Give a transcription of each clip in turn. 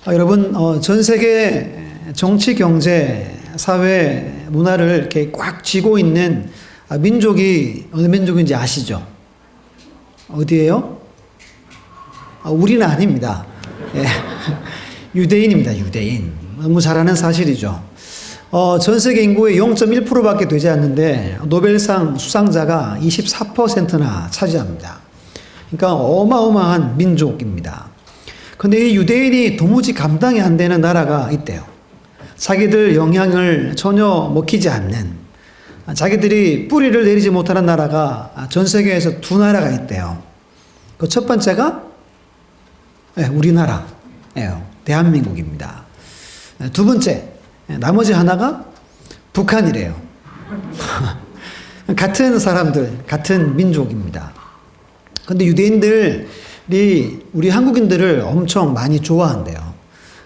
여러분, 전 세계 정치, 경제, 사회, 문화를 이렇게 꽉 쥐고 있는 민족이 어느 민족인지 아시죠? 어디예요? 우리는 아닙니다. 예. 유대인입니다, 유대인. 너무 잘 아는 사실이죠. 전 세계 인구의 0.1%밖에 되지 않는데 노벨상 수상자가 24%나 차지합니다. 그러니까 어마어마한 민족입니다. 근데 이 유대인이 도무지 감당이 안 되는 나라가 있대요. 자기들 영향을 전혀 먹히지 않는, 자기들이 뿌리를 내리지 못하는 나라가 전 세계에서 두 나라가 있대요. 그 첫 번째가 우리나라예요. 대한민국입니다. 두 번째, 나머지 하나가 북한이래요. 같은 사람들, 같은 민족입니다. 근데 유대인들이 우리 한국인들을 엄청 많이 좋아한대요.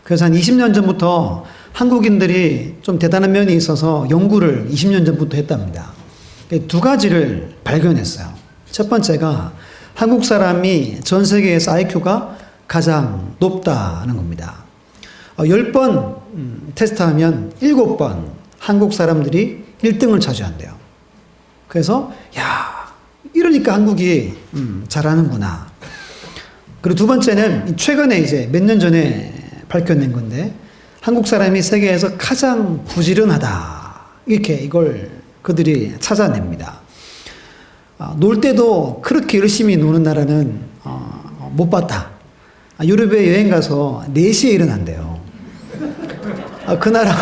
그래서 한 20년 전부터 한국인들이 좀 대단한 면이 있어서 연구를 20년 전부터 했답니다. 두 가지를 발견했어요. 첫 번째가 한국 사람이 전 세계에서 IQ가 가장 높다는 겁니다. 10번 테스트하면 7번 한국 사람들이 1등을 차지한대요. 그래서 이러니까 한국이 잘하는구나. 그리고 두 번째는 최근에 이제 몇 년 전에 밝혀낸 건데, 한국 사람이 세계에서 가장 부지런하다. 이렇게 이걸 그들이 찾아냅니다. 놀 때도 그렇게 열심히 노는 나라는 못 봤다. 유럽에 여행 가서 4시에 일어난대요. 그 나라,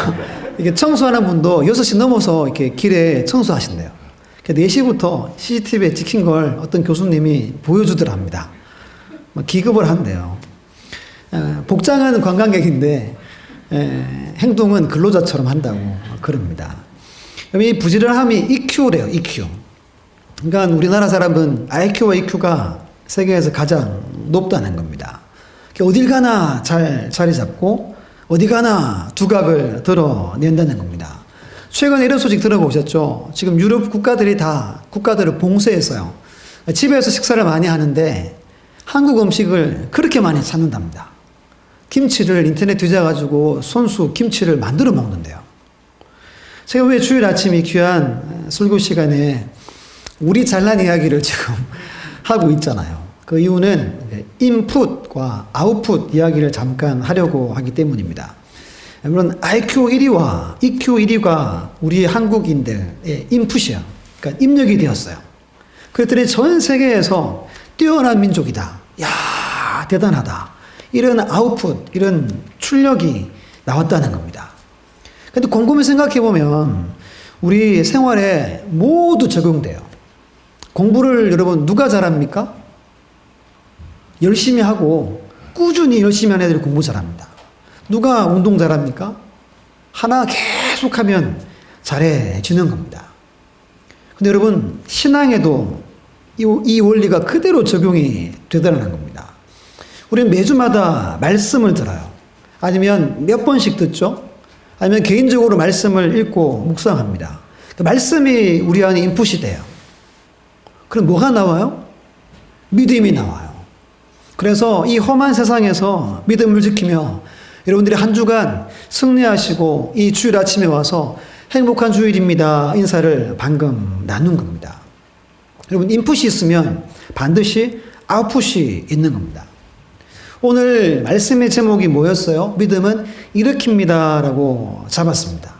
이게 청소하는 분도 6시 넘어서 이렇게 길에 청소하신대요. 4시부터 CCTV에 찍힌 걸 어떤 교수님이 보여주더랍니다. 기급을 한대요. 복장은 관광객인데 행동은 근로자처럼 한다고 그럽니다. 이 부지런함이 EQ래요, EQ. 그러니까 우리나라 사람은 IQ와 EQ가 세계에서 가장 높다는 겁니다. 어딜 가나 잘 자리 잡고 어디 가나 두각을 드러낸다는 겁니다. 최근에 이런 소식 들어보셨죠? 지금 유럽 국가들이 다 국가들을 봉쇄했어요. 집에서 식사를 많이 하는데 한국 음식을 그렇게 많이 찾는답니다. 김치를 인터넷 뒤져가지고 손수 김치를 만들어 먹는데요. 제가 왜 주일 아침 이 귀한 설교 시간에 우리 잘난 이야기를 지금 하고 있잖아요. 그 이유는 인풋과 아웃풋 이야기를 잠깐 하려고 하기 때문입니다. 물론 IQ 1위와 EQ 1위가 우리 한국인들의 인풋이야. 그러니까 입력이 되었어요. 그랬더니 전 세계에서 뛰어난 민족이다. 야, 대단하다. 이런 아웃풋, 이런 출력이 나왔다는 겁니다. 근데 곰곰이 생각해 보면 우리 생활에 모두 적용돼요. 공부를 여러분 누가 잘합니까? 열심히 하고 꾸준히 열심히 하는 애들이 공부 잘합니다. 누가 운동 잘합니까? 하나 계속하면 잘해지는 겁니다. 근데 여러분 신앙에도 이 원리가 그대로 적용이 되더라는 겁니다. 우리는 매주마다 말씀을 들어요. 아니면 몇 번씩 듣죠? 아니면 개인적으로 말씀을 읽고 묵상합니다. 말씀이 우리 안에 인풋이 돼요. 그럼 뭐가 나와요? 믿음이 나와요. 그래서 이 험한 세상에서 믿음을 지키며 여러분들이 한 주간 승리하시고 이 주일 아침에 와서 행복한 주일입니다 인사를 방금 나눈 겁니다. 여러분 인풋이 있으면 반드시 아웃풋이 있는 겁니다. 오늘 말씀의 제목이 뭐였어요? 믿음은 일으킵니다 라고 잡았습니다.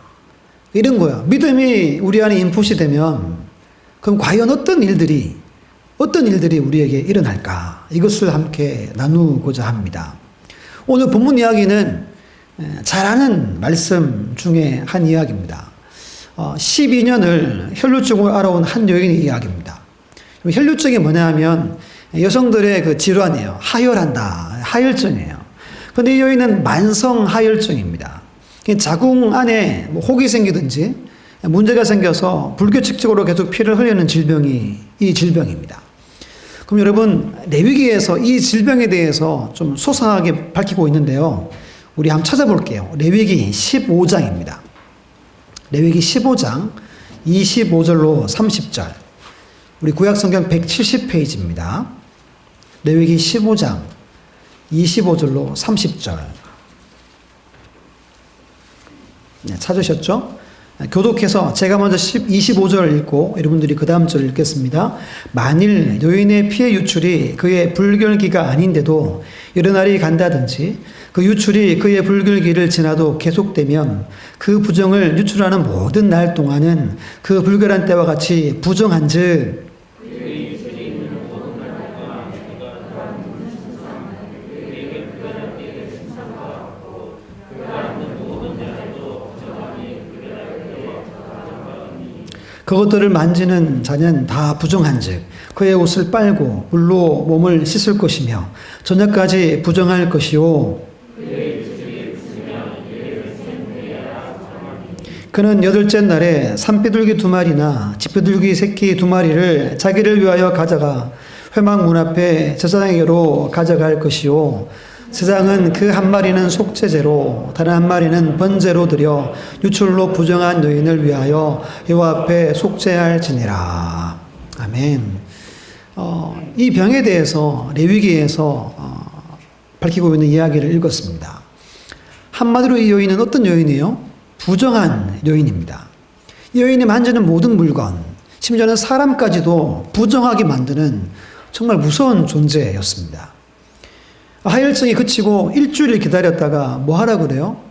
이런 거예요. 믿음이 우리 안에 인풋이 되면 그럼 과연 어떤 일들이 우리에게 일어날까? 이것을 함께 나누고자 합니다. 오늘 본문 이야기는 잘 아는 말씀 중에 한 이야기입니다. 12년을 혈루증을 앓아온 한 여인의 이야기입니다. 혈루증이 뭐냐 하면 여성들의 그 질환이에요. 하혈한다. 하혈증이에요. 근데 이 여인은 만성 하혈증입니다. 자궁 안에 혹이 생기든지 문제가 생겨서 불규칙적으로 계속 피를 흘리는 질병이 이 질병입니다. 그럼 여러분 레위기에서 이 질병에 대해서 좀 소상하게 밝히고 있는데요. 우리 한번 찾아볼게요. 레위기 15장입니다. 레위기 15장 25절로 30절. 우리 구약성경 170페이지입니다. 레위기 15장 25절로 30절. 찾으셨죠? 교독해서 제가 먼저 25절 읽고 여러분들이 그 다음 절 읽겠습니다. 만일 여인의 피해 유출이 그의 불결기가 아닌데도 여러 날이 간다든지 그 유출이 그의 불결기를 지나도 계속되면 그 부정을 유출하는 모든 날 동안은 그 불결한 때와 같이 부정한즉 그것들을 만지는 자는 다 부정한즉 그의 옷을 빨고 물로 몸을 씻을 것이며 저녁까지 부정할 것이요 그는 여덟째 날에 산비둘기 2마리나 집비둘기 새끼 2마리를 자기를 위하여 가져가 회막 문 앞에 제사장에게로 가져갈 것이요 세상은 그 한 마리는 속죄제로 다른 한 마리는 번제로 드려 유출로 부정한 여인을 위하여 여호와 앞에 속죄할지니라. 아멘. 이 병에 대해서 레위기에서 밝히고 있는 이야기를 읽었습니다. 한마디로 이 여인은 어떤 여인이에요? 부정한 여인입니다. 이 여인이 만지는 모든 물건, 심지어는 사람까지도 부정하게 만드는 정말 무서운 존재였습니다. 하혈증이 그치고 일주일을 기다렸다가 뭐 하라 그래요?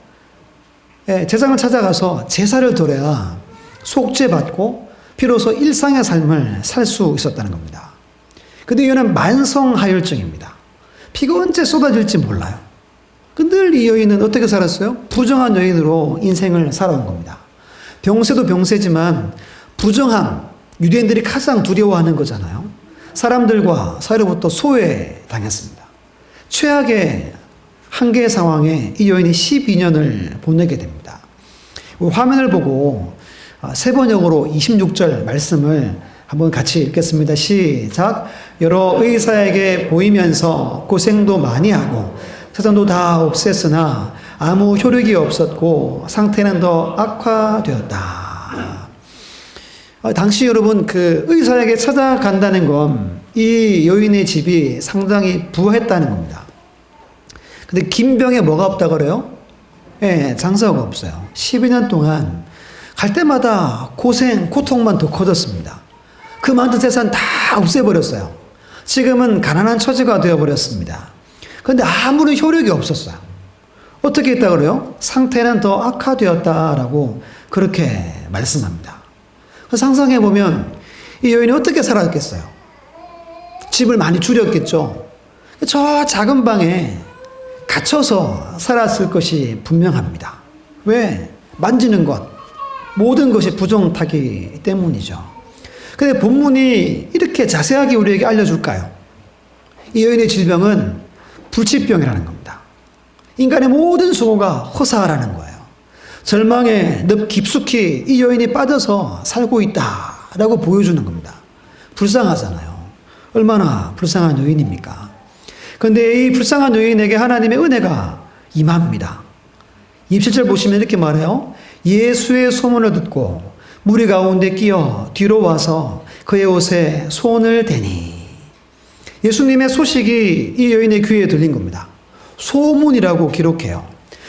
제사장을 찾아가서 제사를 드려야 속죄받고 비로소 일상의 삶을 살 수 있었다는 겁니다. 근데 이거는 만성 하혈증입니다. 피가 언제 쏟아질지 몰라요. 늘 이 여인은 어떻게 살았어요? 부정한 여인으로 인생을 살아온 겁니다. 병세도 병세지만 부정함, 유대인들이 가장 두려워하는 거잖아요. 사람들과 사회로부터 소외당했습니다. 최악의 한계 상황에 이 여인이 12년을 보내게 됩니다. 화면을 보고 세번역으로 26절 말씀을 한번 같이 읽겠습니다. 시작. 여러 의사에게 보이면서 고생도 많이 하고 세상도 다 없앴으나 아무 효력이 없었고 상태는 더 악화되었다. 당시 여러분 그 의사에게 찾아간다는 건 이 여인의 집이 상당히 부했다는 겁니다. 근데 김병에 뭐가 없다 그래요? 장사가 없어요. 12년 동안 갈 때마다 고통만 더 커졌습니다. 그 많은 재산 다 없애버렸어요. 지금은 가난한 처지가 되어버렸습니다. 그런데 아무런 효력이 없었어요. 어떻게 했다 그래요? 상태는 더 악화되었다라고 그렇게 말씀합니다. 상상해보면 이 여인이 어떻게 살았겠어요? 집을 많이 줄였겠죠. 저 작은 방에 갇혀서 살았을 것이 분명합니다. 왜? 만지는 것, 모든 것이 부정타기 때문이죠. 근데 본문이 이렇게 자세하게 우리에게 알려줄까요? 이 여인의 질병은 불치병이라는 겁니다. 인간의 모든 수고가 허사라는 거예요. 절망에 늪 깊숙이 이 여인이 빠져서 살고 있다라고 보여주는 겁니다. 불쌍하잖아요. 얼마나 불쌍한 여인입니까? 그런데 이 불쌍한 여인에게 하나님의 은혜가 임합니다. 27절 보시면 이렇게 말해요. 예수의 소문을 듣고 무리 가운데 끼어 뒤로 와서 그의 옷에 손을 대니. 예수님의 소식이 이 여인의 귀에 들린 겁니다. 소문이라고 기록해요.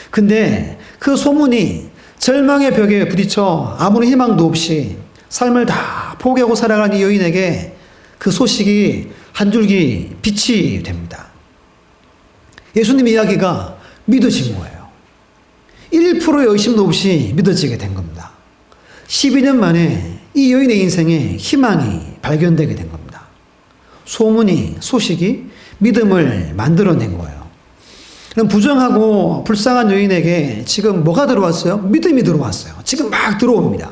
근데 그 소문이 절망의 벽에 부딪혀 아무런 희망도 없이 삶을 다 포기하고 살아간 이 여인에게 그 소식이 한 줄기 빛이 됩니다. 예수님 이야기가 믿어진 거예요. 1%의 의심도 없이 믿어지게 된 겁니다. 12년 만에 이 여인의 인생에 희망이 발견되게 된 겁니다. 소식이 믿음을 만들어낸 거예요. 그럼 부정하고 불쌍한 여인에게 지금 뭐가 들어왔어요? 믿음이 들어왔어요. 지금 막 들어옵니다.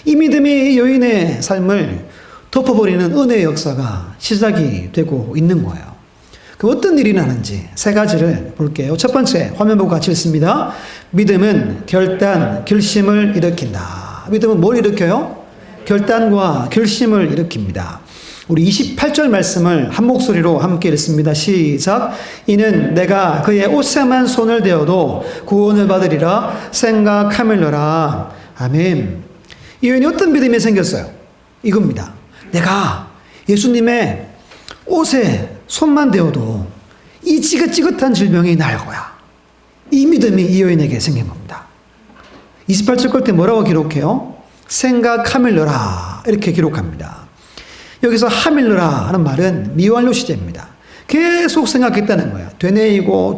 이 믿음이 이 여인의 삶을 덮어버리는 은혜의 역사가 시작이 되고 있는 거예요. 그 어떤 일이 나는지 세 가지를 볼게요. 첫 번째, 화면 보고 같이 읽습니다. 믿음은 결심을 일으킨다. 믿음은 뭘 일으켜요? 결단과 결심을 일으킵니다. 우리 28절 말씀을 한 목소리로 함께 읽습니다. 시작. 이는 내가 그의 옷에만 손을 대어도 구원을 받으리라 생각하밀러라. 아멘. 이 여인이 어떤 믿음이 생겼어요? 이겁니다. 내가 예수님의 옷에 손만 대어도 이 지긋지긋한 질병이 나을 거야. 이 믿음이 이 여인에게 생긴 겁니다. 28절 끝에 뭐라고 기록해요? 생각하밀러라 이렇게 기록합니다. 여기서 하밀러라 하는 말은 미완료 시제입니다. 계속 생각했다는 거예요. 되뇌이고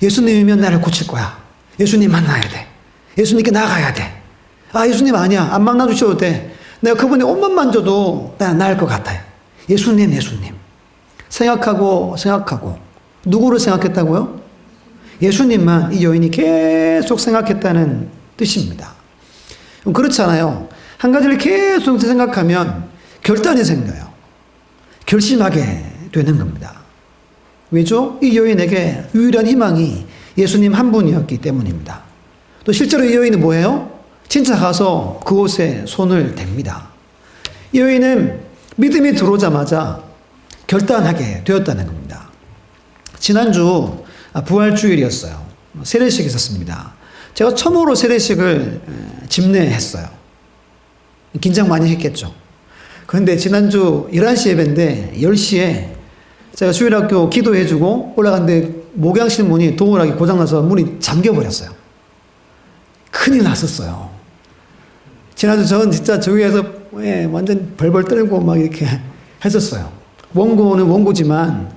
예수님이면 나를 고칠 거야. 예수님 만나야 돼. 예수님께 나가야 돼. 아, 예수님 아니야. 안 만나주셔도 돼. 내가 그분의 옷만 만져도 나 나을 것 같아요. 예수님. 생각하고 누구를 생각했다고요? 예수님만 이 여인이 계속 생각했다는 뜻입니다. 그렇잖아요. 한 가지를 계속 생각하면 결단이 생겨요. 결심하게 되는 겁니다. 왜죠? 이 여인에게 유일한 희망이 예수님 한 분이었기 때문입니다. 또 실제로 이 여인은 뭐예요? 진짜 가서 그곳에 손을 댑니다. 이 여인은 믿음이 들어오자마자 결단하게 되었다는 겁니다. 지난주 부활주일이었어요. 세례식이 있었습니다. 제가 처음으로 세례식을 집례했어요. 긴장 많이 했겠죠. 그런데 지난주 11시 예배인데 10시에 제가 주일학교 기도해주고 올라갔는데 목양실 문이 동그랗게 고장나서 문이 잠겨버렸어요. 큰일 났었어요. 지난주 저는 진짜 저기에서 완전 벌벌 떨고 막 이렇게 했었어요. 원고는 원고지만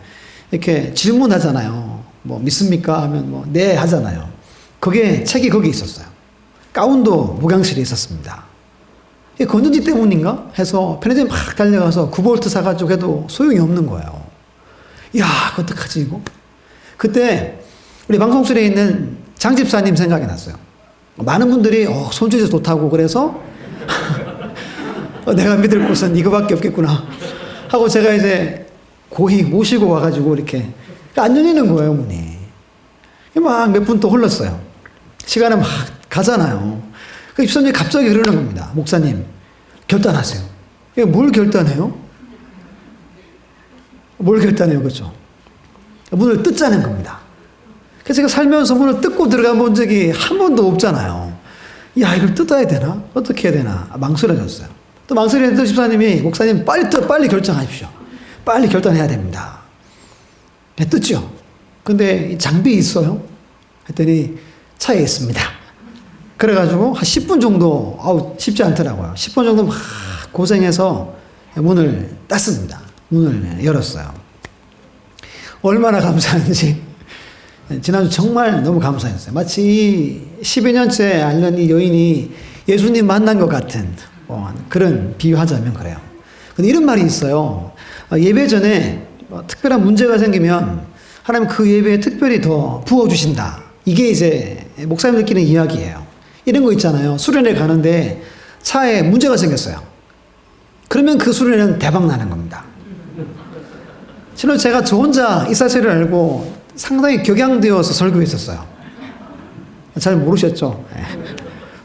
이렇게 질문하잖아요. 뭐 믿습니까? 하면 뭐 네 하잖아요. 그게 책이 거기 있었어요. 가운도 목양실에 있었습니다. 이게 건전지 때문인가? 해서 편의점 막 달려가서 9볼트 사가지고 해도 소용이 없는 거예요. 이야, 어떡하지 이거? 그때 우리 방송실에 있는 장 집사님 생각이 났어요. 많은 분들이 손짓이 좋다고 그래서 내가 믿을 곳은 이거밖에 없겠구나 하고 제가 이제 고이 모시고 와가지고 이렇게 안 열리는 거예요, 문이. 막 몇 분 또 흘렀어요. 시간은 막 가잖아요. 그 집사님이 갑자기 그러는 겁니다. 목사님, 결단하세요. 이게 뭘 결단해요? 뭘 결단해요, 그렇죠? 문을 뜯자는 겁니다. 그래서 제가 살면서 문을 뜯고 들어가 본 적이 한 번도 없잖아요. 야, 이걸 뜯어야 되나? 어떻게 해야 되나? 망설여졌어요. 또 망설여졌던 집사님이, 목사님, 빨리 결정하십시오. 빨리 결단해야 됩니다. 네, 뜯죠? 근데 장비 있어요? 했더니 차에 있습니다. 그래가지고 한 10분 정도, 쉽지 않더라고요. 10분 정도 막 고생해서 문을 땄습니다. 문을 열었어요. 얼마나 감사한지. 지난주 정말 너무 감사했어요. 마치 12년째 알던 이 여인이 예수님 만난 것 같은 그런 비유하자면 그래요. 근데 이런 말이 있어요. 예배 전에 특별한 문제가 생기면 하나님 그 예배에 특별히 더 부어주신다. 이게 이제 목사님들끼리 이야기예요. 이런 거 있잖아요. 수련회 가는데 차에 문제가 생겼어요. 그러면 그 수련회는 대박 나는 겁니다. 실은 제가 저 혼자 이 사실을 알고 상당히 격양되어서 설교했었어요. 잘 모르셨죠?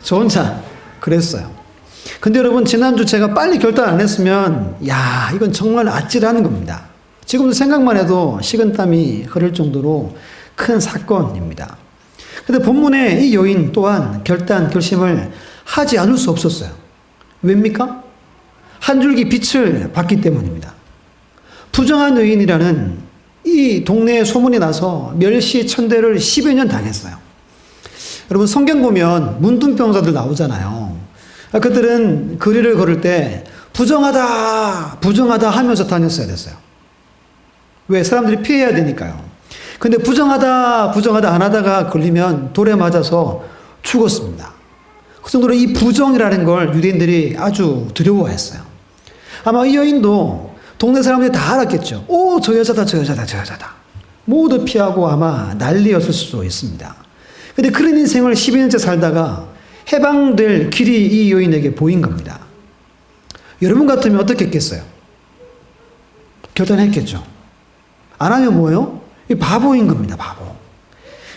저 혼자 그랬어요. 근데 여러분, 지난주 제가 빨리 결단 안 했으면, 야, 이건 정말 아찔한 겁니다. 지금도 생각만 해도 식은땀이 흐를 정도로 큰 사건입니다. 근데 본문에 이 여인 또한 결심을 하지 않을 수 없었어요. 왜입니까? 한 줄기 빛을 봤기 때문입니다. 부정한 여인이라는 이 동네에 소문이 나서 멸시천대를 10여 년 당했어요. 여러분, 성경 보면 문둥병자들 나오잖아요. 그들은 거리를 걸을 때 부정하다 하면서 다녔어야 됐어요. 왜? 사람들이 피해야 되니까요. 근데 부정하다 안 하다가 걸리면 돌에 맞아서 죽었습니다. 그 정도로 이 부정이라는 걸 유대인들이 아주 두려워했어요. 아마 이 여인도 동네 사람들이 다 알았겠죠. 오, 저 여자다. 모두 피하고 아마 난리였을 수도 있습니다. 근데 그런 인생을 12년째 살다가 해방될 길이 이 여인에게 보인 겁니다. 여러분 같으면 어떻게 했겠어요? 결단했겠죠. 안 하면 뭐예요? 바보인 겁니다, 바보.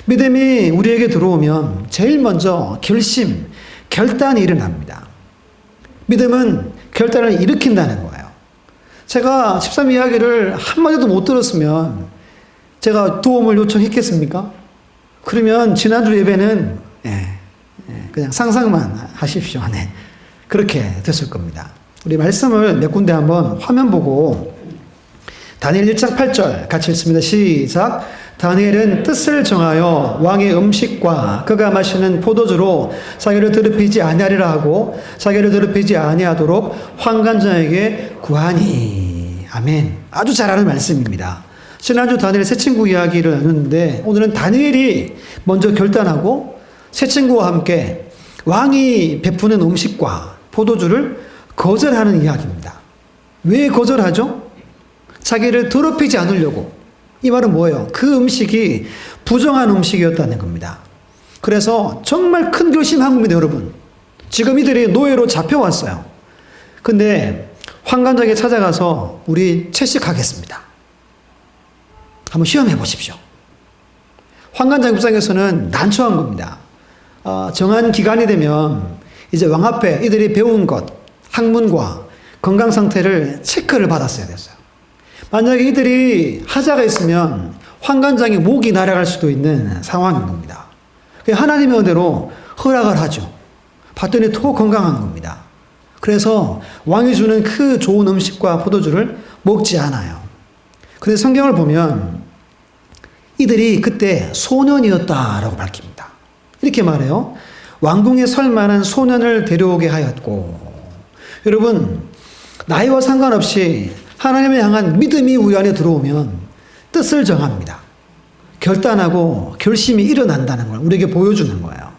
믿음이 우리에게 들어오면 제일 먼저 결단이 일어납니다. 믿음은 결단을 일으킨다는 거예요. 제가 13 이야기를 한마디도 못 들었으면 제가 도움을 요청했겠습니까? 그러면 지난주 예배는 그냥 상상만 하십시오. 네. 그렇게 됐을 겁니다. 우리 말씀을 몇 군데 한번 화면 보고 다니엘 1장 8절 같이 읽습니다. 시작. 다니엘은 뜻을 정하여 왕의 음식과 그가 마시는 포도주로 자기를 더럽히지 아니하리라 하고 자기를 더럽히지 아니하도록 환관장에게 구하니. 아멘. 아주 잘 아는 말씀입니다. 지난주 다니엘 세 친구 이야기를 나눴는데 오늘은 다니엘이 먼저 결단하고 세 친구와 함께 왕이 베푸는 음식과 포도주를 거절하는 이야기입니다. 왜 거절하죠? 자기를 더럽히지 않으려고. 이 말은 뭐예요? 그 음식이 부정한 음식이었다는 겁니다. 그래서 정말 큰 결심한 겁니다, 여러분. 지금 이들이 노예로 잡혀왔어요. 근데 환관장에 찾아가서 우리 채식하겠습니다. 한번 시험해 보십시오. 환관장 입장에서는 난처한 겁니다. 정한 기간이 되면 이제 왕 앞에 이들이 배운 것, 학문과 건강 상태를 체크를 받았어야 됐어요. 만약에 이들이 하자가 있으면 환관장이 목이 날아갈 수도 있는 상황인 겁니다. 하나님의 은혜로 허락을 하죠. 봤더니 더 건강한 겁니다. 그래서 왕이 주는 그 좋은 음식과 포도주를 먹지 않아요. 그래서 성경을 보면 이들이 그때 소년이었다라고 밝힙니다. 이렇게 말해요. 왕궁에 설 만한 소년을 데려오게 하였고. 여러분, 나이와 상관없이 하나님을 향한 믿음이 우리 안에 들어오면 뜻을 정합니다. 결단하고 결심이 일어난다는 걸 우리에게 보여주는 거예요.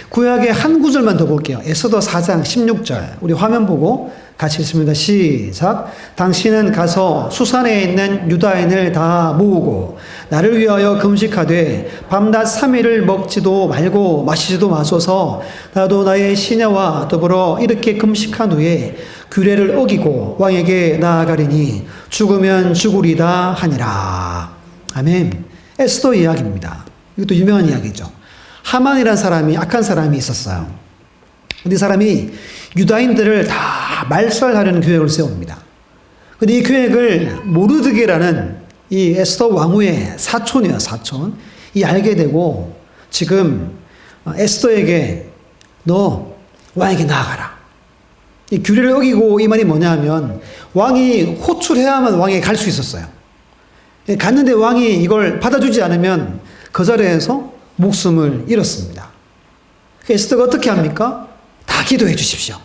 구약의 한 구절만 더 볼게요. 에스더 4장 16절. 우리 화면 보고 같이 읽습니다. 시작. 당신은 가서 수산에 있는 유다인을 다 모으고 나를 위하여 금식하되 밤낮 3일을 먹지도 말고 마시지도 마소서. 나도 나의 시녀와 더불어 이렇게 금식한 후에 규례를 어기고 왕에게 나아가리니 죽으면 죽으리다 하니라. 아멘. 에스더 이야기입니다. 이것도 유명한 이야기죠. 하만이라는 사람이, 악한 사람이 있었어요. 근데 이 사람이 유다인들을 다 말살하려는 계획을 세웁니다. 근데 이 계획을 모르드게라는 이 에스더 왕후의 사촌이에요, 사촌. 이 알게 되고 지금 에스더에게 너 왕에게 나아가라. 이 규례를 어기고 이 말이 뭐냐 하면 왕이 호출해야만 왕에게 갈 수 있었어요. 갔는데 왕이 이걸 받아주지 않으면 그 자리에서 목숨을 잃었습니다. 에스더가 어떻게 합니까? 다 기도해 주십시오.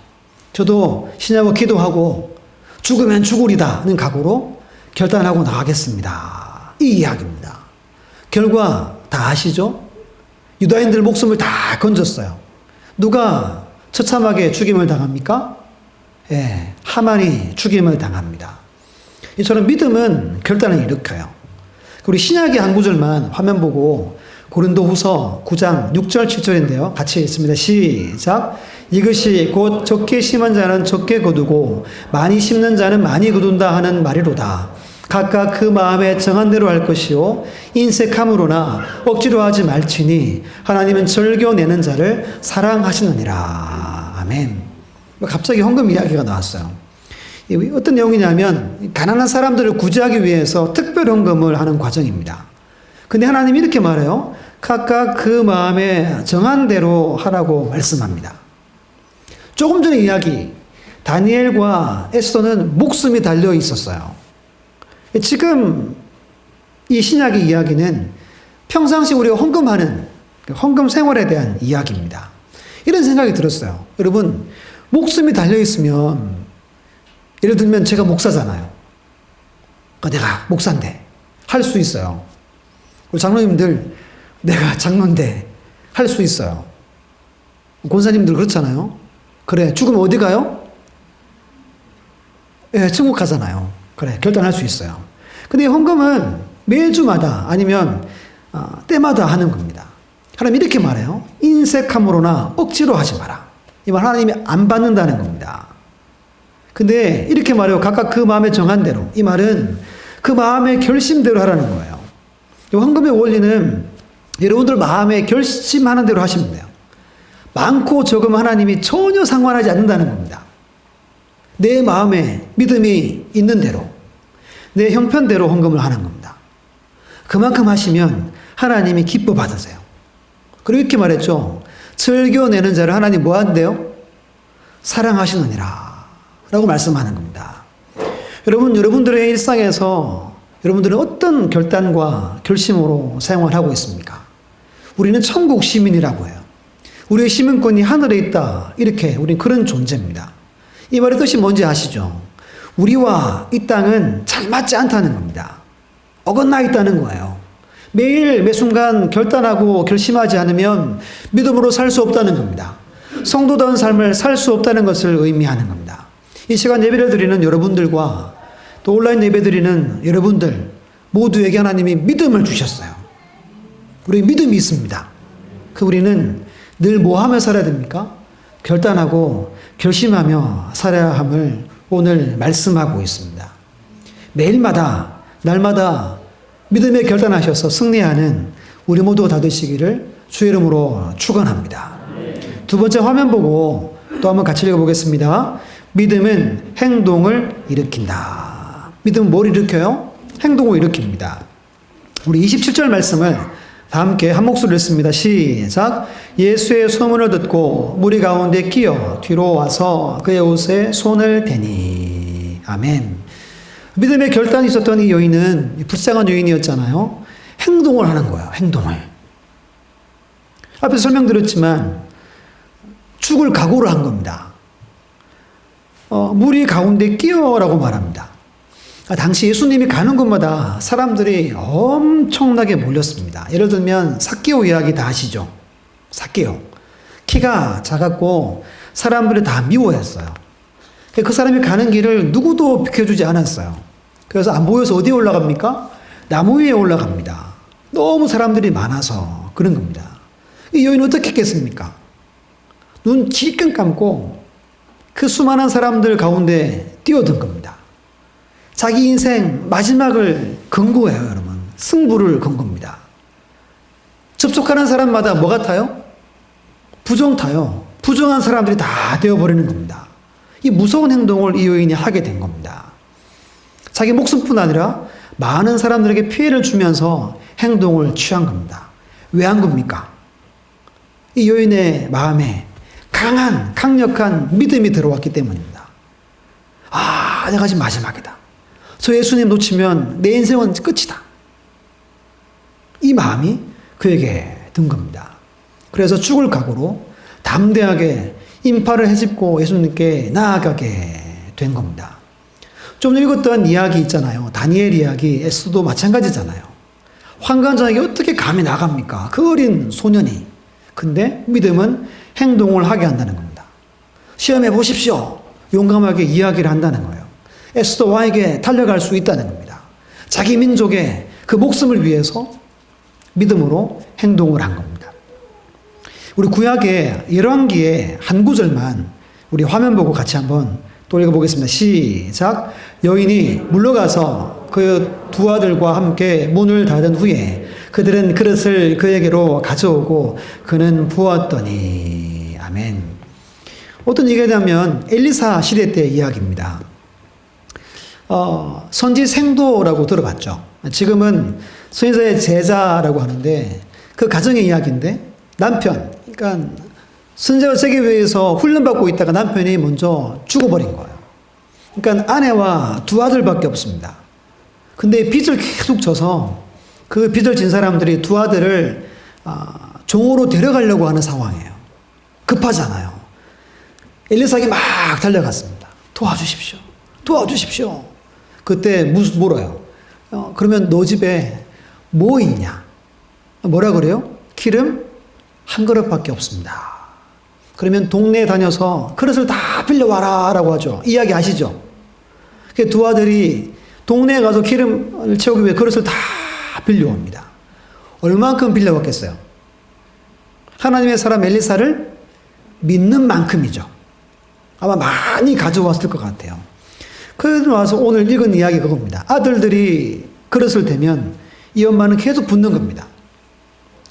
저도 신하고 기도하고 죽으면 죽으리다는 각오로 결단하고 나가겠습니다. 이 이야기입니다. 결과 다 아시죠? 유다인들 목숨을 다 건졌어요. 누가 처참하게 죽임을 당합니까? 예, 하만이 죽임을 당합니다. 이처럼 믿음은 결단을 일으켜요. 우리 신약의 한 구절만 화면 보고 고린도후서 9장 6절 7절인데요. 같이 읽습니다. 시작. 이것이 곧 적게 심은 자는 적게 거두고 많이 심는 자는 많이 거둔다 하는 말이로다. 각각 그 마음에 정한 대로 할 것이요 인색함으로나 억지로 하지 말지니 하나님은 절겨내는 자를 사랑하시느니라. 아멘. 갑자기 헌금 이야기가 나왔어요. 어떤 내용이냐면 가난한 사람들을 구제하기 위해서 특별 헌금을 하는 과정입니다. 근데 하나님이 이렇게 말해요. 각각 그 마음에 정한 대로 하라고 말씀합니다. 조금 전에 이야기, 다니엘과 에스더는 목숨이 달려 있었어요. 지금 이 신약의 이야기는 평상시 우리가 헌금하는 헌금 생활에 대한 이야기입니다. 이런 생각이 들었어요. 여러분, 목숨이 달려 있으면 예를 들면 제가 목사잖아요. 내가 목사인데 할 수 있어요. 우리 장로님들 내가 장로인데 할 수 있어요. 권사님들 그렇잖아요. 그래, 죽으면 어디 가요? 예, 천국 가잖아요. 그래, 결단할 수 있어요. 근데 헌금은 매주마다 아니면 때마다 하는 겁니다. 하나님 이렇게 말해요. 인색함으로나 억지로 하지 마라. 이 말 하나님이 안 받는다는 겁니다. 근데 이렇게 말해요. 각각 그 마음에 정한 대로. 이 말은 그 마음의 결심대로 하라는 거예요. 이 헌금의 원리는 여러분들 마음에 결심하는 대로 하시면 돼요. 많고 적음 하나님이 전혀 상관하지 않는다는 겁니다. 내 마음에 믿음이 있는 대로, 내 형편대로 헌금을 하는 겁니다. 그만큼 하시면 하나님이 기뻐 받으세요. 그리고 이렇게 말했죠. 즐겨내는 자를 하나님 뭐 한대요? 사랑하시느니라 라고 말씀하는 겁니다. 여러분, 여러분들의 일상에서 여러분들은 어떤 결단과 결심으로 생활하고 있습니까? 우리는 천국 시민이라고 해요. 우리의 시민권이 하늘에 있다. 이렇게 우리는 그런 존재입니다. 이 말의 뜻이 뭔지 아시죠? 우리와 이 땅은 잘 맞지 않다는 겁니다. 어긋나 있다는 거예요. 매일 매순간 결단하고 결심하지 않으면 믿음으로 살 수 없다는 겁니다. 성도다운 삶을 살 수 없다는 것을 의미하는 겁니다. 이 시간 예배를 드리는 여러분들과 또 온라인 예배 드리는 여러분들 모두에게 하나님이 믿음을 주셨어요. 우리 믿음이 있습니다. 그 우리는 늘 뭐 하며 살아야 됩니까? 결단하고 결심하며 살아야 함을 오늘 말씀하고 있습니다. 매일마다 날마다 믿음의 결단하셔서 승리하는 우리 모두가 다 되시기를 주의 이름으로 축원합니다. 두 번째 화면 보고 또 한번 같이 읽어보겠습니다. 믿음은 행동을 일으킨다. 믿음은 뭘 일으켜요? 행동을 일으킵니다. 우리 27절 말씀을 다 함께 한 목소리로 읽습니다. 시작. 예수의 소문을 듣고 무리 가운데 끼어 뒤로 와서 그의 옷에 손을 대니. 아멘. 믿음의 결단이 있었던 이 여인은 불쌍한 여인이었잖아요. 행동을 하는 거예요. 행동을. 앞에서 설명드렸지만 죽을 각오를 한 겁니다. 무리 가운데 끼어라고 말합니다. 당시 예수님이 가는 곳마다 사람들이 엄청나게 몰렸습니다. 예를 들면 삭개오 이야기 다 아시죠? 삭개오. 키가 작았고 사람들이 다 미워했어요. 그 사람이 가는 길을 누구도 비켜주지 않았어요. 그래서 안 보여서 어디에 올라갑니까? 나무 위에 올라갑니다. 너무 사람들이 많아서 그런 겁니다. 이 여인은 어떻게 했겠습니까? 눈 질끈 감고 그 수많은 사람들 가운데 뛰어든 겁니다. 자기 인생 마지막을 건 거예요, 여러분. 승부를 건 겁니다. 접촉하는 사람마다 뭐 같아요? 부정 타요. 부정한 사람들이 다 되어버리는 겁니다. 이 무서운 행동을 이 여인이 하게 된 겁니다. 자기 목숨뿐 아니라 많은 사람들에게 피해를 주면서 행동을 취한 겁니다. 왜 한 겁니까? 이 여인의 마음에 강력한 믿음이 들어왔기 때문입니다. 아, 내가 지금 마지막이다. 저 예수님 놓치면 내 인생은 끝이다. 이 마음이 그에게 든 겁니다. 그래서 죽을 각오로 담대하게 인파를 헤집고 예수님께 나아가게 된 겁니다. 좀 읽었던 이야기 있잖아요. 다니엘 이야기, 에스더도 마찬가지잖아요. 환관장에게 어떻게 감히 나갑니까? 그 어린 소년이. 근데 믿음은 행동을 하게 한다는 겁니다. 시험해 보십시오. 용감하게 이야기를 한다는 거예요. 에스더 왕에게 달려갈 수 있다는 겁니다. 자기 민족의 그 목숨을 위해서 믿음으로 행동을 한 겁니다. 우리 구약의 열왕기의 한 구절만 우리 화면 보고 같이 한번 또 읽어보겠습니다. 시작. 여인이 물러가서 그 두 아들과 함께 문을 닫은 후에 그들은 그릇을 그에게로 가져오고 그는 부었더니. 아멘. 어떤 얘기냐면 엘리사 시대 때 이야기입니다. 선지 생도라고 들어봤죠. 지금은 선지자의 제자라고 하는데 그 가정의 이야기인데 남편, 그러니까 선지자가 세계회에서 훈련받고 있다가 남편이 먼저 죽어버린 거예요. 그러니까 아내와 두 아들밖에 없습니다. 근데 빚을 계속 져서 그 빚을 진 사람들이 두 아들을 종으로 데려가려고 하는 상황이에요. 급하잖아요. 엘리사에게 막 달려갔습니다. 도와주십시오. 도와주십시오. 그때 물어요. 그러면 너 집에 뭐 있냐? 뭐라 그래요? 기름 한 그릇밖에 없습니다. 그러면 동네에 다녀서 그릇을 다 빌려와라 라고 하죠. 이야기 아시죠? 두 아들이 동네에 가서 기름을 채우기 위해 그릇을 다 빌려옵니다. 얼만큼 빌려왔겠어요? 하나님의 사람 엘리사를 믿는 만큼이죠. 아마 많이 가져왔을 것 같아요. 그래서 와서 오늘 읽은 이야기 그겁니다. 아들들이 그릇을 대면 이 엄마는 계속 붓는 겁니다.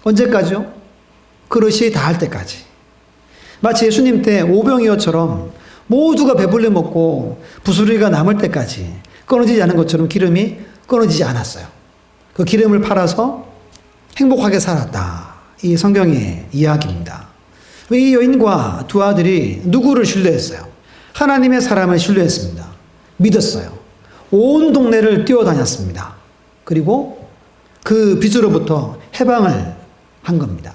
언제까지요? 그릇이 닿을 때까지. 마치 예수님 때 오병이어처럼 모두가 배불리 먹고 부스러기가 남을 때까지 끊어지지 않은 것처럼 기름이 끊어지지 않았어요. 그 기름을 팔아서 행복하게 살았다. 이 성경의 이야기입니다. 이 여인과 두 아들이 누구를 신뢰했어요? 하나님의 사람을 신뢰했습니다. 믿었어요. 온 동네를 뛰어다녔습니다. 그리고 그 빚으로부터 해방을 한 겁니다.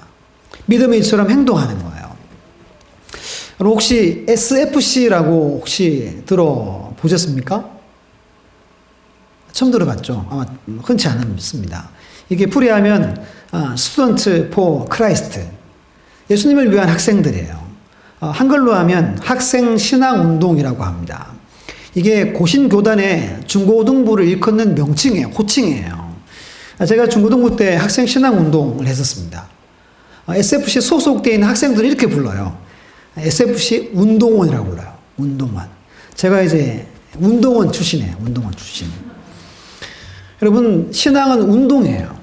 믿음의 이처럼 행동하는 거예요. 여러분 혹시 SFC라고 혹시 들어보셨습니까? 처음 들어봤죠? 아마 흔치 않습니다. 이게 풀이하면 Student for Christ, 예수님을 위한 학생들이에요. 한글로 하면 학생 신앙 운동이라고 합니다. 이게 고신교단의 중고등부를 일컫는 명칭이에요. 호칭이에요. 제가 중고등부 때 학생 신앙 운동을 했었습니다. SFC 소속되어 있는 학생들을 이렇게 불러요. SFC 운동원이라고 불러요. 운동원. 제가 이제 운동원 출신이에요. 운동원 출신. 여러분, 신앙은 운동이에요.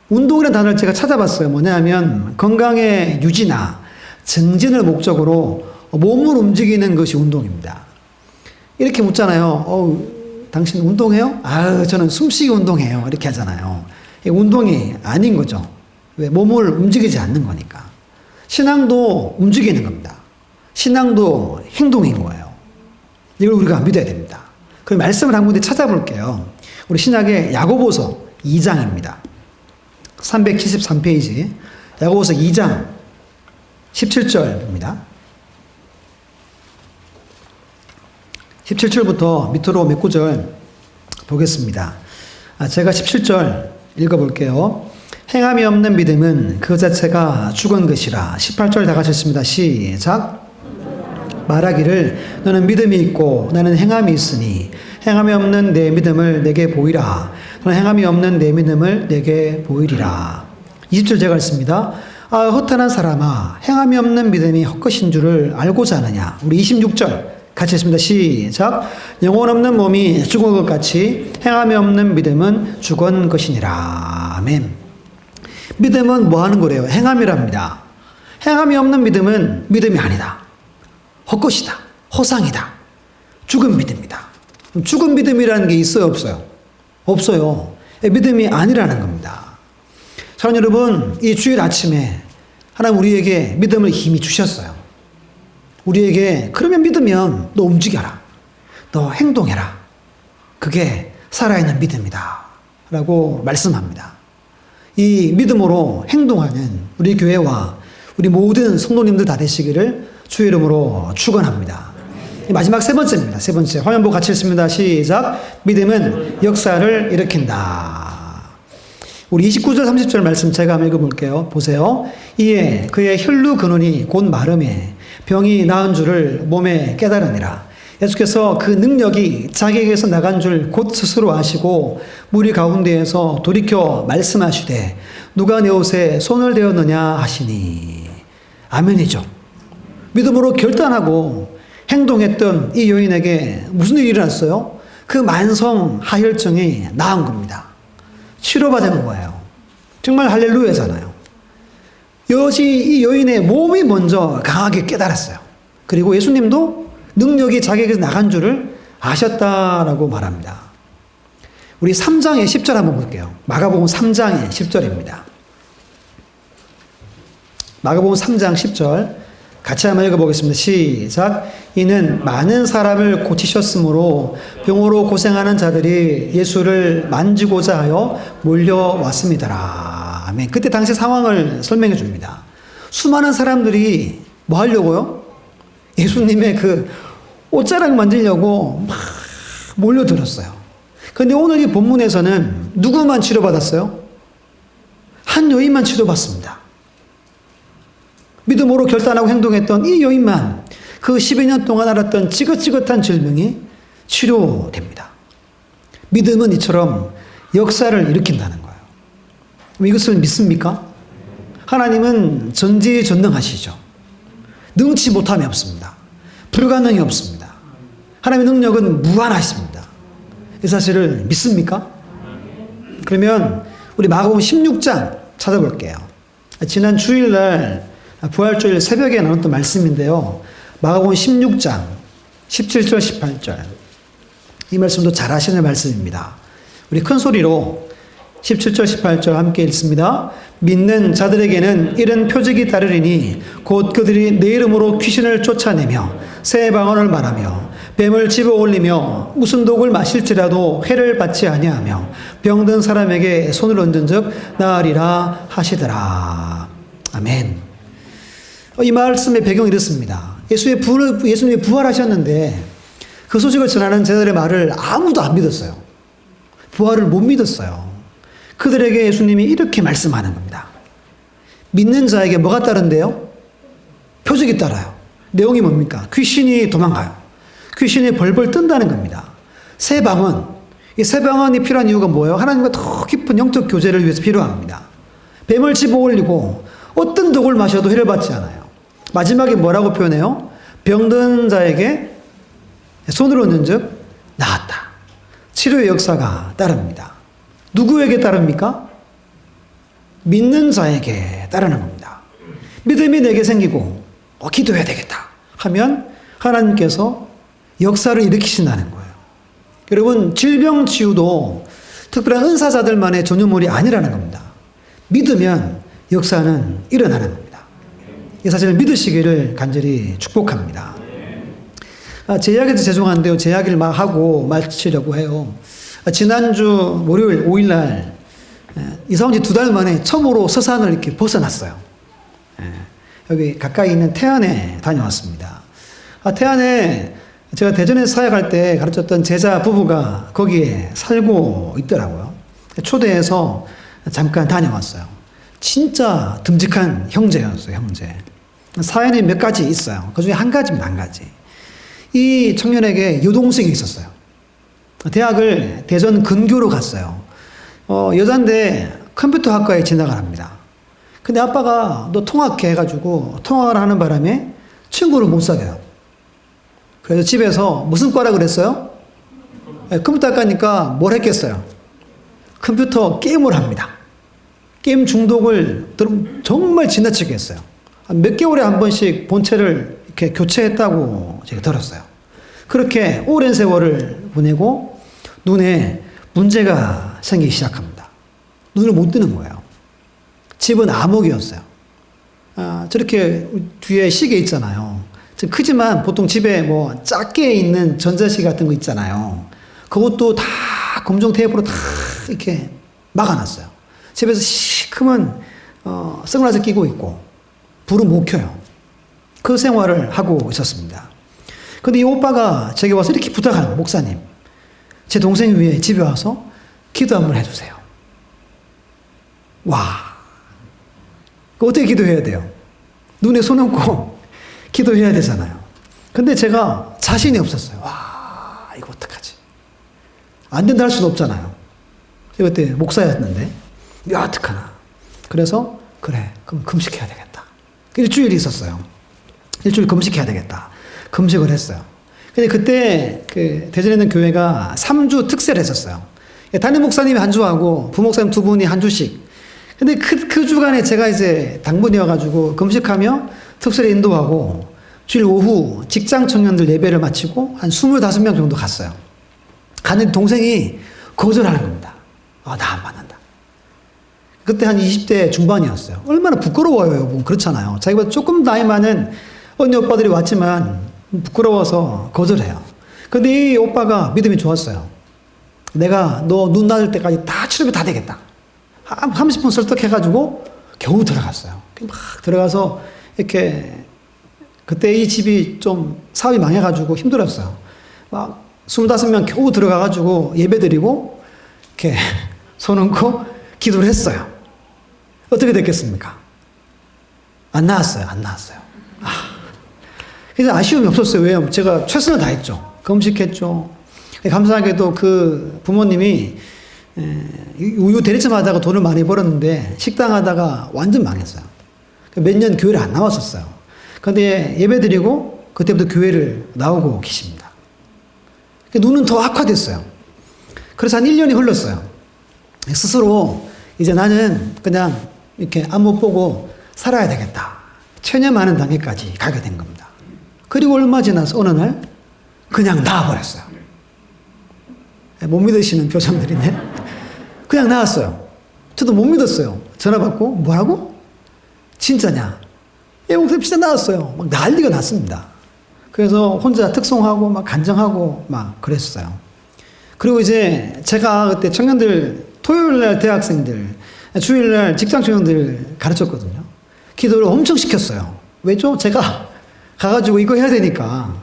운동이라는 단어를 제가 찾아봤어요. 뭐냐면 건강의 유지나 증진을 목적으로 몸을 움직이는 것이 운동입니다. 이렇게 묻잖아요. 당신 운동해요? 저는 숨쉬기 운동해요. 이렇게 하잖아요. 운동이 아닌 거죠. 왜? 몸을 움직이지 않는 거니까. 신앙도 움직이는 겁니다. 신앙도 행동인 거예요. 이걸 우리가 믿어야 됩니다. 그 말씀을 한 군데 찾아볼게요. 우리 신약의 야고보서 2장입니다. 373페이지 야고보서 2장 17절입니다. 17절부터 밑으로 몇 구절 보겠습니다. 제가 17절 읽어볼게요. 행함이 없는 믿음은 그 자체가 죽은 것이라. 18절 다 같이 읽습니다. 시작. 말하기를 너는 믿음이 있고 나는 행함이 있으니 행함이 없는 내 믿음을 내게 보이라. 너는 행함이 없는 내 믿음을 내게 보이리라. 20절 제가 읽습니다. 허탄한 사람아, 행함이 없는 믿음이 헛것인 줄을 알고자 하느냐. 우리 26절 같이 읽습니다. 시작. 영혼 없는 몸이 죽은 것 같이 행함이 없는 믿음은 죽은 것이니라. 아멘. 믿음은 뭐 하는 거래요? 행함이랍니다. 행함이 없는 믿음은 믿음이 아니다. 헛것이다. 허상이다. 죽은 믿음이다. 죽은 믿음이라는 게 있어요? 없어요? 없어요. 믿음이 아니라는 겁니다. 사랑하는 여러분, 이 주일 아침에 하나님 우리에게 믿음을 힘이 주셨어요. 우리에게 그러면 믿으면 너 움직여라. 너 행동해라. 그게 살아있는 믿음이다. 라고 말씀합니다. 이 믿음으로 행동하는 우리 교회와 우리 모든 성도님들 다 되시기를 주의 이름으로 축원합니다. 마지막 세 번째입니다. 세 번째. 화면 보고 같이 읽습니다. 시작. 믿음은 역사를 일으킨다. 우리 29절 30절 말씀 제가 한번 읽어볼게요. 보세요. 이에 그의 혈루 근원이 곧 마름에 병이 나은 줄을 몸에 깨달으니라. 예수께서 그 능력이 자기에게서 나간 줄 곧 스스로 아시고 무리 가운데에서 돌이켜 말씀하시되 누가 내 옷에 손을 대었느냐 하시니. 아멘이죠. 믿음으로 결단하고 행동했던 이 여인에게 무슨 일이 일어났어요? 그 만성 하혈증이 나은 겁니다. 치료받은 거예요. 정말 할렐루야잖아요. 이 여인의 몸이 먼저 강하게 깨달았어요. 그리고 예수님도 능력이 자기에게서 나간 줄을 아셨다라고 말합니다. 우리 3장의 10절 한번 볼게요. 마가복음 3장의 10절입니다. 마가복음 3장 10절 같이 한번 읽어보겠습니다. 시작. 이는 많은 사람을 고치셨으므로 병으로 고생하는 자들이 예수를 만지고자 하여 몰려왔습니다라. 아멘. 그때 당시 상황을 설명해 줍니다. 수많은 사람들이 뭐 하려고요? 예수님의 그 옷자락 만지려고 막 몰려들었어요. 그런데 오늘 이 본문에서는 누구만 치료받았어요? 한 여인만 치료받습니다. 믿음으로 결단하고 행동했던 이 여인만 그 12년 동안 앓았던 지긋지긋한 질병이 치료됩니다. 믿음은 이처럼 역사를 일으킨다는 거예요. 이것을 믿습니까? 하나님은 전지전능하시죠. 능치 못함이 없습니다. 불가능이 없습니다. 하나님의 능력은 무한하십니다. 이 사실을 믿습니까? 그러면 우리 마가복음 16장 찾아볼게요. 지난 주일날 부활주일 새벽에 나눴던 말씀인데요. 마가복음 16장 17절 18절 이 말씀도 잘 아시는 말씀입니다. 우리 큰 소리로 17절 18절 함께 읽습니다. 믿는 자들에게는 이런 표적이 따르리니 곧 그들이 내 이름으로 귀신을 쫓아내며 새 방언을 말하며 뱀을 집어 올리며 무슨 독을 마실지라도 해를 받지 아니하며 병든 사람에게 손을 얹은 즉 나으리라 하시더라. 아멘. 이 말씀의 배경이 이렇습니다. 예수님이 부활하셨는데 그 소식을 전하는 제자들의 말을 아무도 안 믿었어요. 부활을 못 믿었어요. 그들에게 예수님이 이렇게 말씀하는 겁니다. 믿는 자에게 뭐가 따른대요? 표적이 따라요. 내용이 뭡니까? 귀신이 도망가요. 귀신이 벌벌 뜬다는 겁니다. 새 방언. 이 새 방언이 필요한 이유가 뭐예요? 하나님과 더 깊은 영적 교제를 위해서 필요합니다. 뱀을 집어 올리고 어떤 독을 마셔도 해를 받지 않아요. 마지막에 뭐라고 표현해요? 병든 자에게 손을 얹은 즉 나았다. 치료의 역사가 따릅니다. 누구에게 따릅니까? 믿는 자에게 따르는 겁니다. 믿음이 내게 생기고 기도해야 되겠다 하면 하나님께서 역사를 일으키신다는 거예요. 여러분, 질병 치유도 특별한 은사자들만의 전유물이 아니라는 겁니다. 믿으면 역사는 일어나는 겁니다. 이 사실을 믿으시기를 간절히 축복합니다. 제 이야기도 죄송한데요. 제 이야기를 막 하고 마치려고 해요. 지난주 월요일 5일날 이사 온 지 2달 만에 처음으로 서산을 이렇게 벗어났어요. 여기 가까이 있는 태안에 다녀왔습니다. 태안에 제가 대전에서 사역할 때 가르쳤던 제자 부부가 거기에 살고 있더라고요. 초대해서 잠깐 다녀왔어요. 진짜 듬직한 형제였어요, 형제. 사연이 몇 가지 있어요. 그 중에 한 가지입니다, 한 가지. 이 청년에게 여동생이 있었어요. 대학을 대전 근교로 갔어요. 여잔데 컴퓨터학과에 진학을 합니다. 근데 아빠가 너 통학해 해가지고 통학을 하는 바람에 친구를 못 사귀어요. 그래서 집에서 무슨 과라 그랬어요? 컴퓨터학과니까 뭘 했겠어요? 컴퓨터 게임을 합니다. 게임 중독을 정말 지나치게 했어요. 몇 개월에 한 번씩 본체를 이렇게 교체했다고 제가 들었어요. 그렇게 오랜 세월을 보내고 눈에 문제가 생기기 시작합니다. 눈을 못 뜨는 거예요. 집은 암흑이었어요. 저렇게 뒤에 시계 있잖아요. 좀 크지만 보통 집에 뭐 작게 있는 전자시계 같은 거 있잖아요. 그것도 다 검정 테이프로 다 이렇게 막아놨어요. 집에서 시커먼 선글라스 끼고 있고 불은 못 켜요. 그 생활을 하고 있었습니다. 근데 이 오빠가 제게 와서 이렇게 부탁하는 거예요. 목사님, 제 동생 위해 집에 와서 기도 한번 해주세요. 와, 어떻게 기도해야 돼요? 눈에 손 얹고 기도해야 되잖아요. 근데 제가 자신이 없었어요. 와, 이거 어떡하지? 안 된다 할 수도 없잖아요. 제가 그때 목사였는데, 야, 어떡하나. 그래서, 그래, 그럼 금식해야 되겠다. 일주일이 있었어요. 일주일 금식해야 되겠다. 금식을 했어요. 근데 그때 대전에 있는 교회가 3주 특세를 했었어요. 담임 목사님이 한 주하고 부목사님 2분이 한 주씩. 근데 그 주간에 제가 이제 당분이어가지고 금식하며 특세를 인도하고 주일 오후 직장 청년들 예배를 마치고 한 25명 정도 갔어요. 가는 동생이 거절하는 겁니다. 나 안 받는다. 그때 한 20대 중반이었어요. 얼마나 부끄러워요, 여러분. 그렇잖아요. 자기보다 조금 나이 많은 언니 오빠들이 왔지만 부끄러워서 거절해요. 근데 이 오빠가 믿음이 좋았어요. 내가 너 눈 낮을 때까지 다 치료비 다 되겠다. 한 30분 설득해가지고 겨우 들어갔어요. 막 들어가서 이렇게 그때 이 집이 좀 사업이 망해가지고 힘들었어요. 막 25명 겨우 들어가가지고 예배 드리고 이렇게 손 얹고 기도를 했어요. 어떻게 됐겠습니까? 안 나왔어요. 안 나왔어요. 그래서 아쉬움이 없었어요. 왜요? 제가 최선을 다했죠. 금식했죠. 감사하게도 그 부모님이 우유 대리점 하다가 돈을 많이 벌었는데 식당 하다가 완전 망했어요. 몇 년 교회를 안 나왔었어요. 근데 예배 드리고 그때부터 교회를 나오고 계십니다. 눈은 더 악화됐어요. 그래서 한 1년이 흘렀어요. 스스로 이제 나는 그냥 이렇게 앞못 보고 살아야 되겠다. 체념하는 단계까지 가게 된 겁니다. 그리고 얼마 지나서 어느 날 그냥 나와버렸어요. 못 믿으시는 표정들이네. 그냥 나왔어요. 저도 못 믿었어요. 전화 받고 뭐라고? 진짜냐? 목사님 진짜 나왔어요. 막 난리가 났습니다. 그래서 혼자 특송하고 막 간증하고 막 그랬어요. 그리고 이제 제가 그때 청년들 토요일 날 대학생들, 주일 날 직장 청년들 가르쳤거든요. 기도를 엄청 시켰어요. 왜죠? 제가 가가지고 이거 해야 되니까.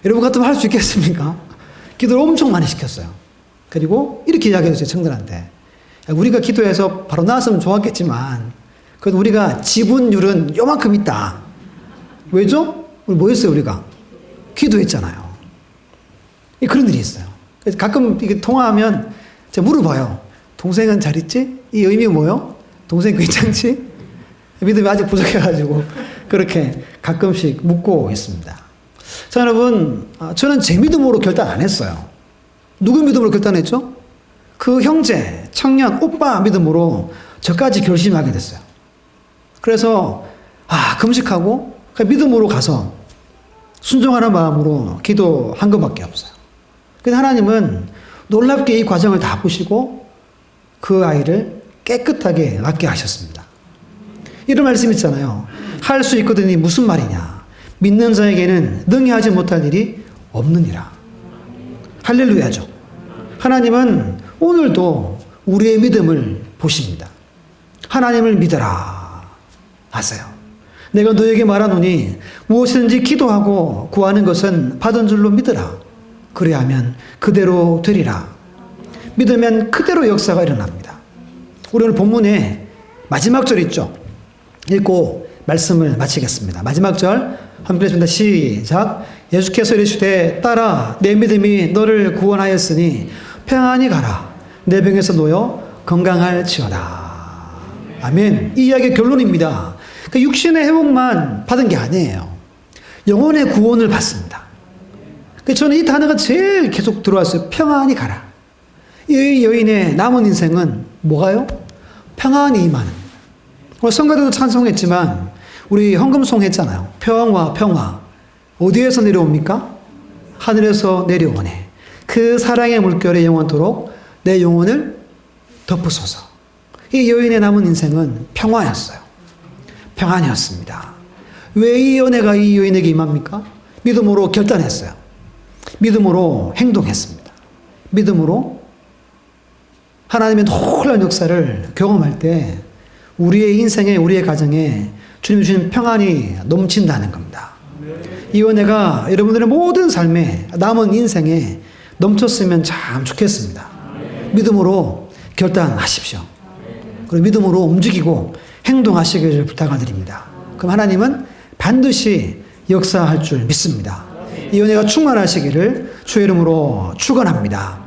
여러분 같으면 할 수 있겠습니까? 기도를 엄청 많이 시켰어요. 그리고 이렇게 이야기했어요, 청년들한테. 우리가 기도해서 바로 나왔으면 좋았겠지만, 그래도 우리가 지분율은 요만큼 있다. 왜죠? 우리 뭐 했어요, 우리가? 기도했잖아요. 그런 일이 있어요. 그래서 가끔 이게 통화하면 제가 물어봐요. 동생은 잘 있지? 이 의미 뭐요? 동생 괜찮지? 믿음이 아직 부족해가지고 그렇게 가끔씩 묻고 있습니다. 자, 여러분, 저는 제 믿음으로 결단 안 했어요. 누구 믿음으로 결단했죠? 그 형제, 청년, 오빠 믿음으로 저까지 결심하게 됐어요. 그래서 금식하고 믿음으로 가서 순종하는 마음으로 기도한 것밖에 없어요. 근데 하나님은 놀랍게 이 과정을 다 보시고 그 아이를 깨끗하게 낫게 하셨습니다. 이런 말씀 있잖아요. 할 수 있거든이 무슨 말이냐. 믿는 자에게는 능히 하지 못할 일이 없느니라. 할렐루야죠. 하나님은 오늘도 우리의 믿음을 보십니다. 하나님을 믿어라 하세요. 내가 너에게 말하노니 무엇이든지 기도하고 구하는 것은 받은 줄로 믿으라. 그래야면 그대로 되리라. 믿으면 그대로 역사가 일어납니다. 우리 오늘 본문에 마지막 절 있죠. 읽고 말씀을 마치겠습니다. 마지막 절 함께 읽습니다. 시작. 예수께서 이르시되 딸아 내 믿음이 너를 구원하였으니 평안히 가라. 내 병에서 놓여 건강할지어다. 아멘. 이 이야기의 결론입니다. 그러니까 육신의 회복만 받은 게 아니에요. 영혼의 구원을 받습니다. 저는 이 단어가 제일 계속 들어왔어요. 평안히 가라. 이 여인의 남은 인생은 뭐가요? 평안이 임하는. 오늘 성가대도 찬송했지만 우리 헌금송 했잖아요. 평화 평화. 어디에서 내려옵니까? 하늘에서 내려오네. 그 사랑의 물결에 영원토록 내 영혼을 덮으소서. 이 여인의 남은 인생은 평화였어요. 평안이었습니다. 왜 이 은혜가 이 여인에게 임합니까? 믿음으로 결단했어요. 믿음으로 행동했습니다. 믿음으로 하나님의 놀라운 역사를 경험할 때 우리의 인생에 우리의 가정에 주님 주신 평안이 넘친다는 겁니다. 이 은혜가 여러분들의 모든 삶에 남은 인생에 넘쳤으면 참 좋겠습니다. 믿음으로 결단하십시오. 그리고 믿음으로 움직이고 행동하시기를 부탁드립니다. 그럼 하나님은 반드시 역사할 줄 믿습니다. 이 은혜가 충만하시기를 주의 이름으로 축원합니다.